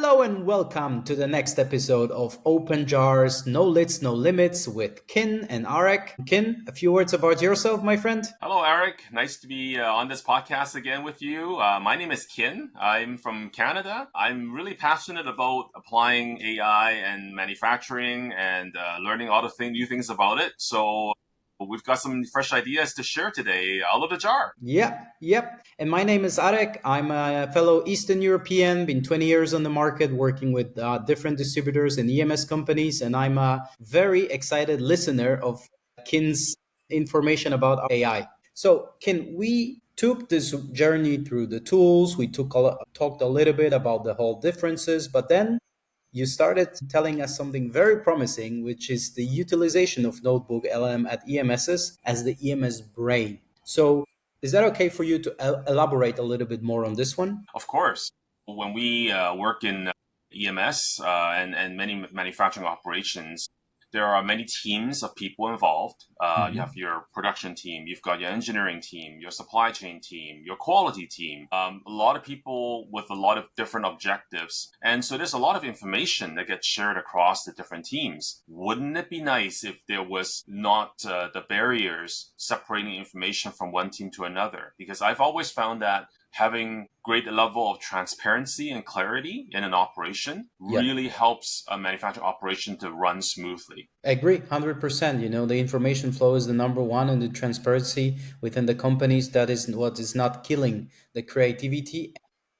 Hello and welcome to the next episode of Open Jars, No Lids, No Limits with Kin and Arek. Kin, a few words about yourself, my friend. Hello, Arek. Nice to be on this podcast again with you. My name is Kin. I'm from Canada. I'm really passionate about applying AI and manufacturing and learning all the new things about it. So we've got some fresh ideas to share today out of the jar. Yep. And my name is Arek. I'm a fellow Eastern European, been 20 years on the market working with different distributors and EMS companies. And I'm a very excited listener of Kin's information about AI. So, Kin, we took this journey through the tools. We talked a little bit about the whole differences, but then you started telling us something very promising, which is the utilization of NotebookLM at EMSs as the EMS brain. So, is that okay for you to elaborate a little bit more on this one? Of course, when we work in EMS and many manufacturing operations, there are many teams of people involved. You have your production team, you've got your engineering team, your supply chain team, your quality team, a lot of people with a lot of different objectives. And so there's a lot of information that gets shared across the different teams. Wouldn't it be nice if there was not the barriers separating information from one team to another? Because I've always found that having great level of transparency and clarity in an operation really helps a manufacturing operation to run smoothly. I agree 100%. You know, the information flow is the number one, and the transparency within the companies, that is what is not killing the creativity.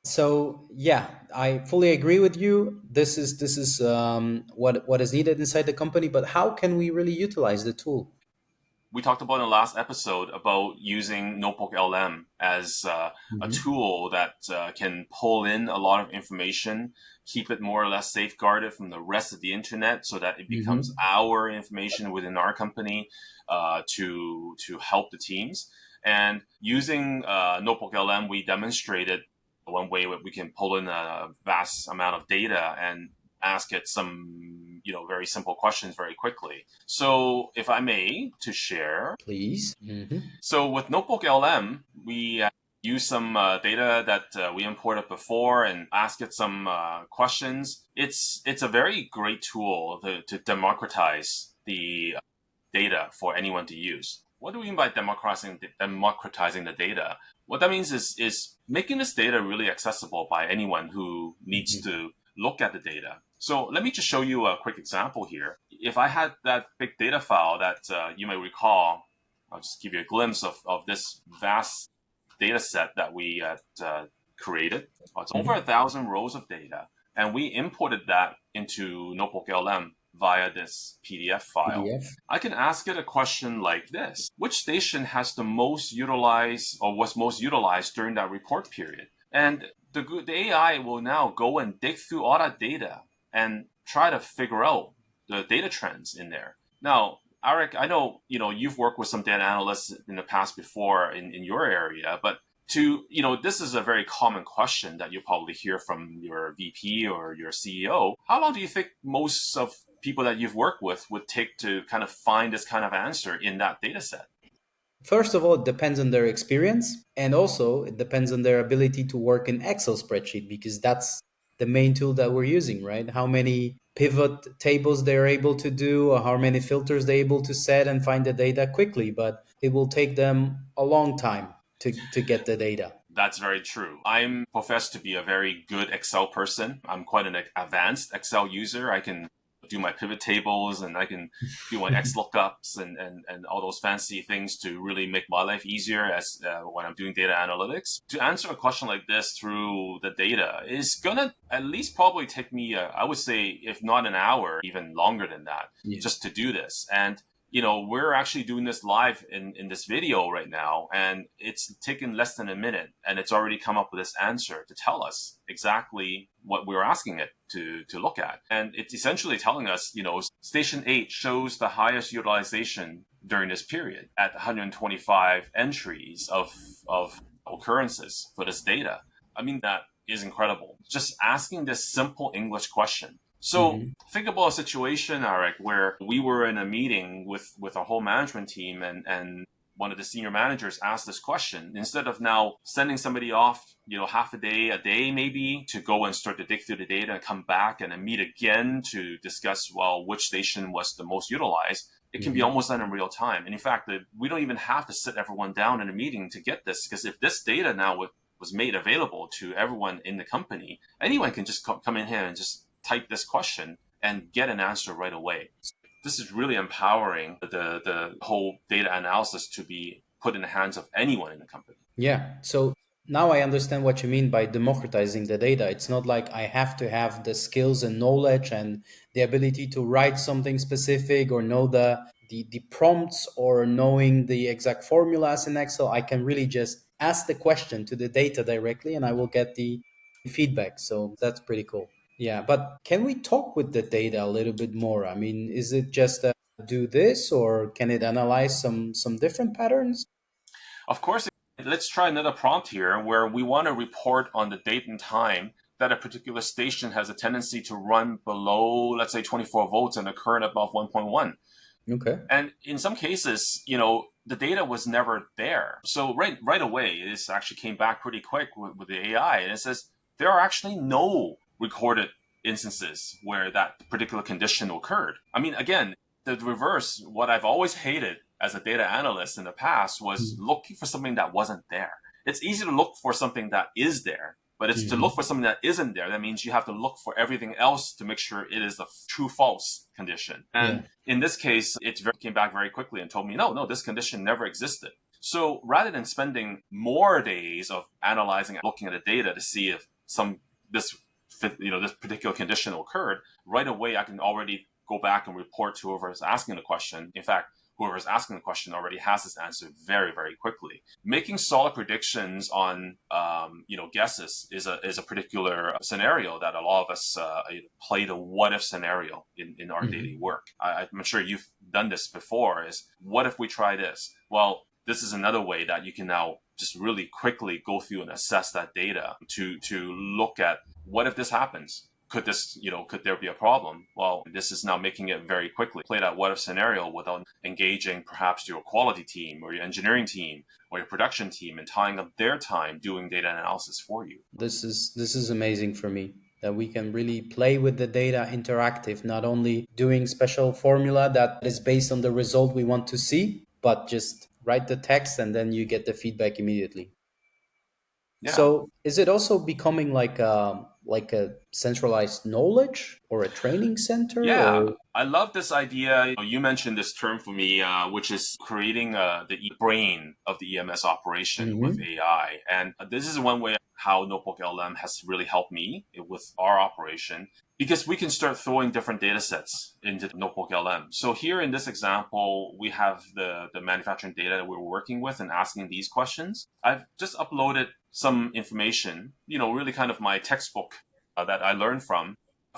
So yeah, I fully agree with you. This is what is needed inside the company. But how can we really utilize the tool? We talked about in the last episode about using NotebookLM as a tool that can pull in a lot of information, keep it more or less safeguarded from the rest of the internet so that it becomes our information within our company to help the teams. And using NotebookLM, we demonstrated one way we can pull in a vast amount of data and ask it some very simple questions very quickly. So if I may to share, Please. so with NotebookLM, we use some data that we imported before and ask it some questions. It's a very great tool to democratize the data for anyone to use. What do we mean by democratizing the data? What that means is making this data really accessible by anyone who needs to look at the data. So let me just show you a quick example here. If I had that big data file that you may recall, I'll just give you a glimpse of this vast data set that we created. It's over 1,000 rows of data, and we imported that into NotebookLM via this PDF file. I can ask it a question like this: which station has the most utilized or was most utilized during that report period? And the AI will now go and dig through all that data and try to figure out the data trends in there. Now, Arek, I know you've worked with some data analysts in the past before in your area, but this is a very common question that you'll probably hear from your VP or your CEO. How long do you think most of people that you've worked with would take to kind of find this kind of answer in that data set? First of all, it depends on their experience, and also it depends on their ability to work in Excel spreadsheet, because that's the main tool that we're using, right? How many pivot tables they're able to do, or how many filters they're able to set and find the data quickly, but it will take them a long time to get the data. That's very true. I'm professed to be a very good Excel person. I'm quite an advanced Excel user. I can do my pivot tables and I can do my X lookups and all those fancy things to really make my life easier as when I'm doing data analytics. To answer a question like this through the data is gonna at least probably take me, I would say, if not an hour, even longer than that, just to do this. And we're actually doing this live in this video right now, and it's taken less than a minute, and it's already come up with this answer to tell us exactly what we were asking it to look at. And it's essentially telling us, Station 8 shows the highest utilization during this period at 125 entries of occurrences for this data. I mean, that is incredible. Just asking this simple English question. So think about a situation, Arek, where we were in a meeting with a whole management team and one of the senior managers asked this question, instead of now sending somebody off, half a day maybe, to go and start to dig through the data and come back and then meet again to discuss, well, which station was the most utilized, it can be Hmm. almost done in real time. And in fact, we don't even have to sit everyone down in a meeting to get this, because if this data now was made available to everyone in the company, anyone can just come in here and just type this question and get an answer right away. This is really empowering the whole data analysis to be put in the hands of anyone in the company. Yeah. So now I understand what you mean by democratizing the data. It's not like I have to have the skills and knowledge and the ability to write something specific or know the prompts or knowing the exact formulas in Excel. I can really just ask the question to the data directly and I will get the feedback. So that's pretty cool. Yeah. But can we talk with the data a little bit more? I mean, is it just do this or can it analyze some different patterns? Of course, let's try another prompt here where we want to report on the date and time that a particular station has a tendency to run below, let's say, 24 volts and a current above 1.1. Okay. And in some cases, the data was never there. So right away, this actually came back pretty quick with the AI, and it says there are actually no recorded instances where that particular condition occurred. I mean, again, the reverse, what I've always hated as a data analyst in the past was looking for something that wasn't there. It's easy to look for something that is there, but it's to Mhm. look for something that isn't there. That means you have to look for everything else to make sure it is a true false condition. And Yeah. in this case, came back very quickly and told me, no, this condition never existed. So rather than spending more days of analyzing and looking at the data to see if this this particular condition occurred, right away I can already go back and report to whoever is asking the question. In fact, whoever is asking the question already has this answer very, very quickly. Making solid predictions on guesses is a particular scenario that a lot of us play the what if scenario in our daily Mhm. work. I'm sure you've done this before. Is what if we try this? Well, this is another way that you can now just really quickly go through and assess that data to look at what if this happens, could there be a problem? Well, this is now making it very quickly play that what if scenario without engaging perhaps your quality team or your engineering team or your production team and tying up their time doing data analysis for you. This is amazing for me that we can really play with the data interactive, not only doing special formula that is based on the result we want to see, but just write the text and then you get the feedback immediately. Yeah. So is it also becoming like a centralized knowledge or a training center Yeah, or? I love this idea. You mentioned this term for me, which is creating the brain of the EMS operation with Mhm. AI. And this is one way how NotebookLM has really helped me with our operation, because we can start throwing different data sets into NotebookLM. So here in this example, we have the manufacturing data that we're working with and asking these questions. I've just uploaded some information, really kind of my textbook that I learned from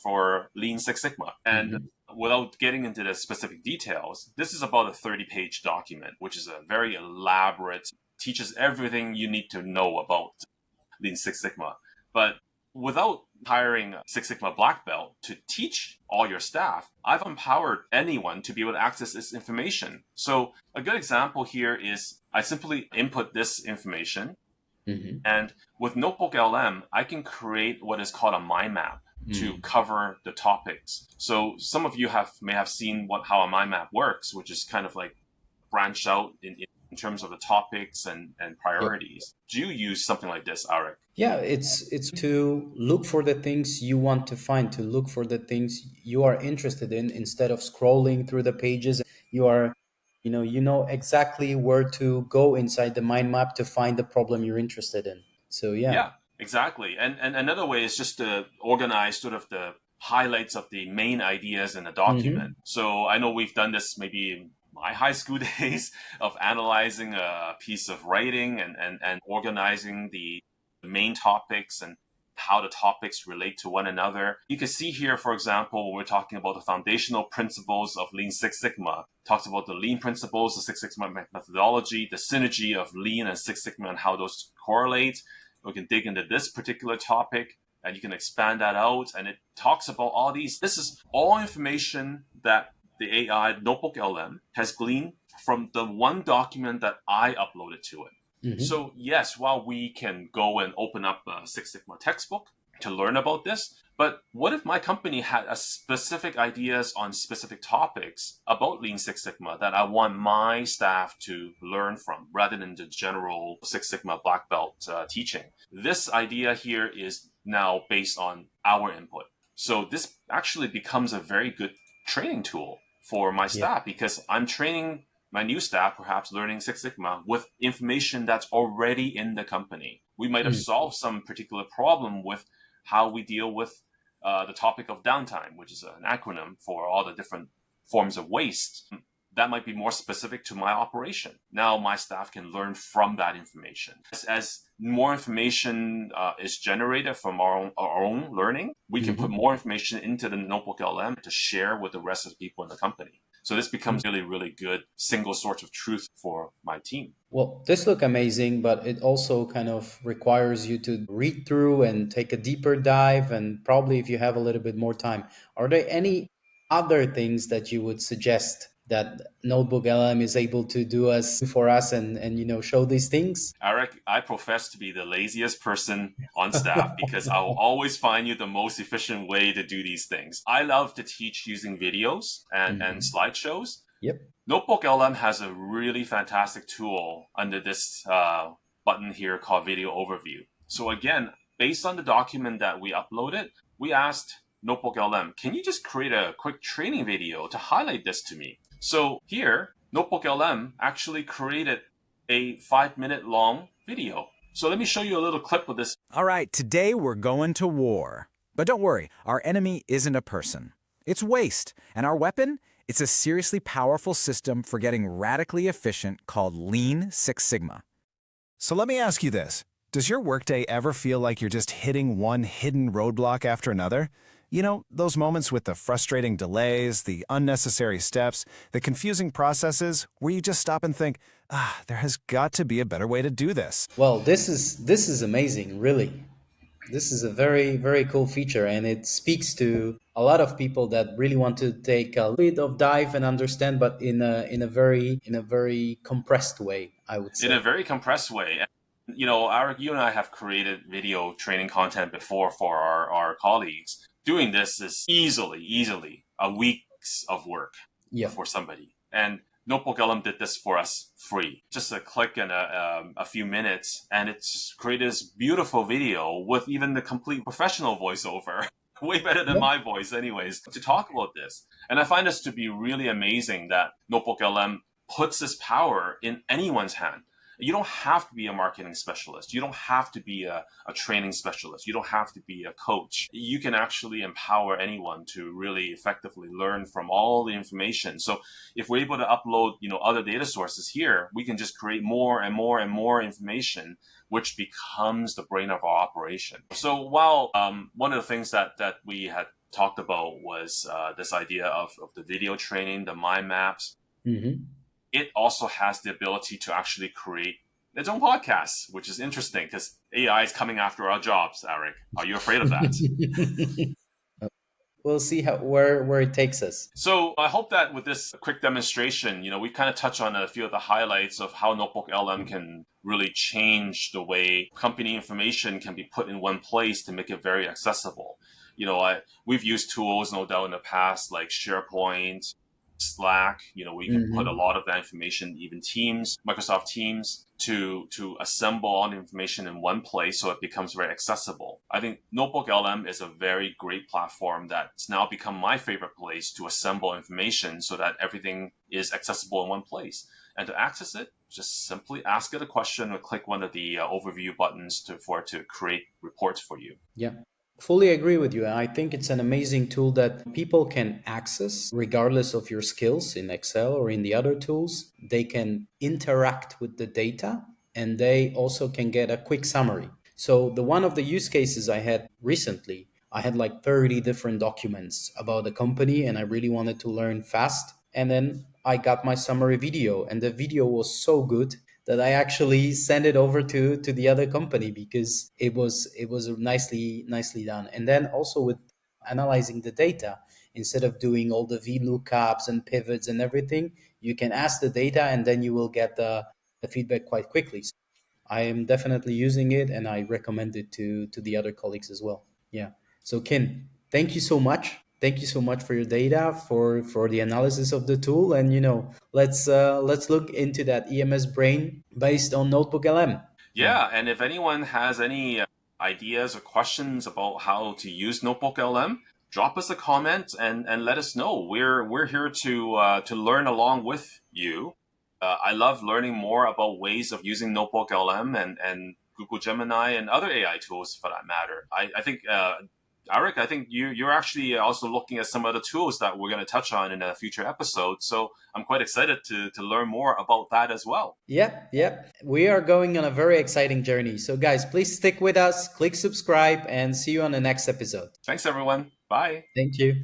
for Lean Six Sigma. And Mhm. without getting into the specific details, this is about a 30-page document, which is a very elaborate, teaches everything you need to know about Lean Six Sigma. But without hiring a Six Sigma black belt to teach all your staff, I've empowered anyone to be able to access this information. So a good example here is I simply input this information, Mhm. and with NotebookLM, I can create what is called a mind map to Mm. cover the topics. So some of you may have seen how a mind map works, which is kind of like branched out in terms of the topics and Yeah. priorities. Do you use something like this, Arek? Yeah, it's to look for the things you want to find, to look for the things you are interested in instead of scrolling through the pages. You are, you know exactly where to go inside the mind map to find the problem you're interested in. So yeah. Yeah, exactly. And another way is just to organize sort of the highlights of the main ideas in a document. Hmm. So I know we've done this maybe in my high school days of analyzing a piece of writing and organizing the main topics and how the topics relate to one another. You can see here, for example, when we're talking about the foundational principles of Lean Six Sigma, talks about the Lean principles, the Six Sigma methodology, the synergy of Lean and Six Sigma and how those correlate. We can dig into this particular topic and you can expand that out. And it talks about all these. This is all information that the AI Notebook LM has gleaned from the one document that I uploaded to it. Hmm. So yes, while we can go and open up a Six Sigma textbook to learn about this, but what if my company had a specific ideas on specific topics about Lean Six Sigma that I want my staff to learn from rather than the general Six Sigma black belt teaching? This idea here is now based on our input. So this actually becomes a very good training tool for my Yeah. staff because I'm training my new staff perhaps learning Six Sigma with information that's already in the company. We might have Mm. solved some particular problem with how we deal with the topic of downtime, which is an acronym for all the different forms of waste. That might be more specific to my operation. Now my staff can learn from that information. As more information is generated from our own learning, we can put Hmm. more information into the Notebook LM to share with the rest of the people in the company. So this becomes really, really good single source of truth for my team. Well, this look amazing, but it also kind of requires you to read through and take a deeper dive. And probably if you have a little bit more time, are there any other things that you would suggest that Notebook LM is able to do us for us and show these things? Arek, I profess to be the laziest person on staff because I will always find you the most efficient way to do these things. I love to teach using videos and Hmm. slideshows. Yep. Notebook LM has a really fantastic tool under this button here called Video Overview. So again, based on the document that we uploaded, we asked Notebook LM, can you just create a quick training video to highlight this to me? So here, Notebook LM actually created a 5 minute long video. So let me show you a little clip of this. All right, today we're going to war. But don't worry, our enemy isn't a person. It's waste, and our weapon? It's a seriously powerful system for getting radically efficient called Lean Six Sigma. So let me ask you this. Does your workday ever feel like you're just hitting one hidden roadblock after another? You know, those moments with the frustrating delays, the unnecessary steps, the confusing processes where you just stop and think, there has got to be a better way to do this. Well, this is amazing, really. This is a very, very cool feature, and it speaks to a lot of people that really want to take a bit of dive and understand, but in a very compressed way, I would In a say. very compressed way. You know, Arek, you and I have created video training content before for our colleagues. Doing this is easily a week's of work Yeah. for somebody. And Notebook LM did this for us free. Just a click and a few minutes, and it's created this beautiful video with even the complete professional voiceover. Way better than Yeah. my voice, anyways, to talk about this. And I find this to be really amazing that Notebook LM puts this power in anyone's hand. You don't have to be a marketing specialist. You don't have to be a training specialist. You don't have to be a coach. You can actually empower anyone to really effectively learn from all the information. So if we're able to upload, other data sources here, we can just create more and more and more information, which becomes the brain of our operation. So while one of the things that we had talked about was this idea of the video training, the mind maps, Hmm. it also has the ability to actually create its own podcasts, which is interesting because AI is coming after our jobs, Arek. Are you afraid of that? We'll see where it takes us. So I hope that with this quick demonstration, we kind of touch on a few of the highlights of how Notebook LM can really change the way company information can be put in one place to make it very accessible. We've used tools, no doubt, in the past like SharePoint, Slack. We can put a Hmm. lot of that information, even Teams, Microsoft Teams, to assemble all the information in one place so it becomes very accessible. I think Notebook LM is a very great platform that's now become my favorite place to assemble information so that everything is accessible in one place. And to access it, just simply ask it a question or click one of the overview buttons for it to create reports for you. Yeah. Fully agree with you. And I think it's an amazing tool that people can access regardless of your skills in Excel or in the other tools. They can interact with the data and they also can get a quick summary. So the one of the use cases I had recently, I had like 30 different documents about the company and I really wanted to learn fast. And then I got my summary video and the video was so good that I actually sent it over to the other company because it was nicely done. And then also with analyzing the data, instead of doing all the VLOOKUPs and pivots and everything, you can ask the data and then you will get the feedback quite quickly. So I am definitely using it and I recommend it to the other colleagues as well. Yeah. So Kin, thank you so much. Thank you so much for your data, for the analysis of the tool, and let's look into that EMS brain based on NotebookLM. Yeah. Yeah, and if anyone has any ideas or questions about how to use NotebookLM, drop us a comment and let us know. We're here to learn along with you. I love learning more about ways of using NotebookLM and Google Gemini and other AI tools for that matter. I think Arek, I think you're actually also looking at some other tools that we're going to touch on in a future episode. So I'm quite excited to learn more about that as well. Yep, yep. We are going on a very exciting journey. So, guys, please stick with us, click subscribe, and see you on the next episode. Thanks, everyone. Bye. Thank you.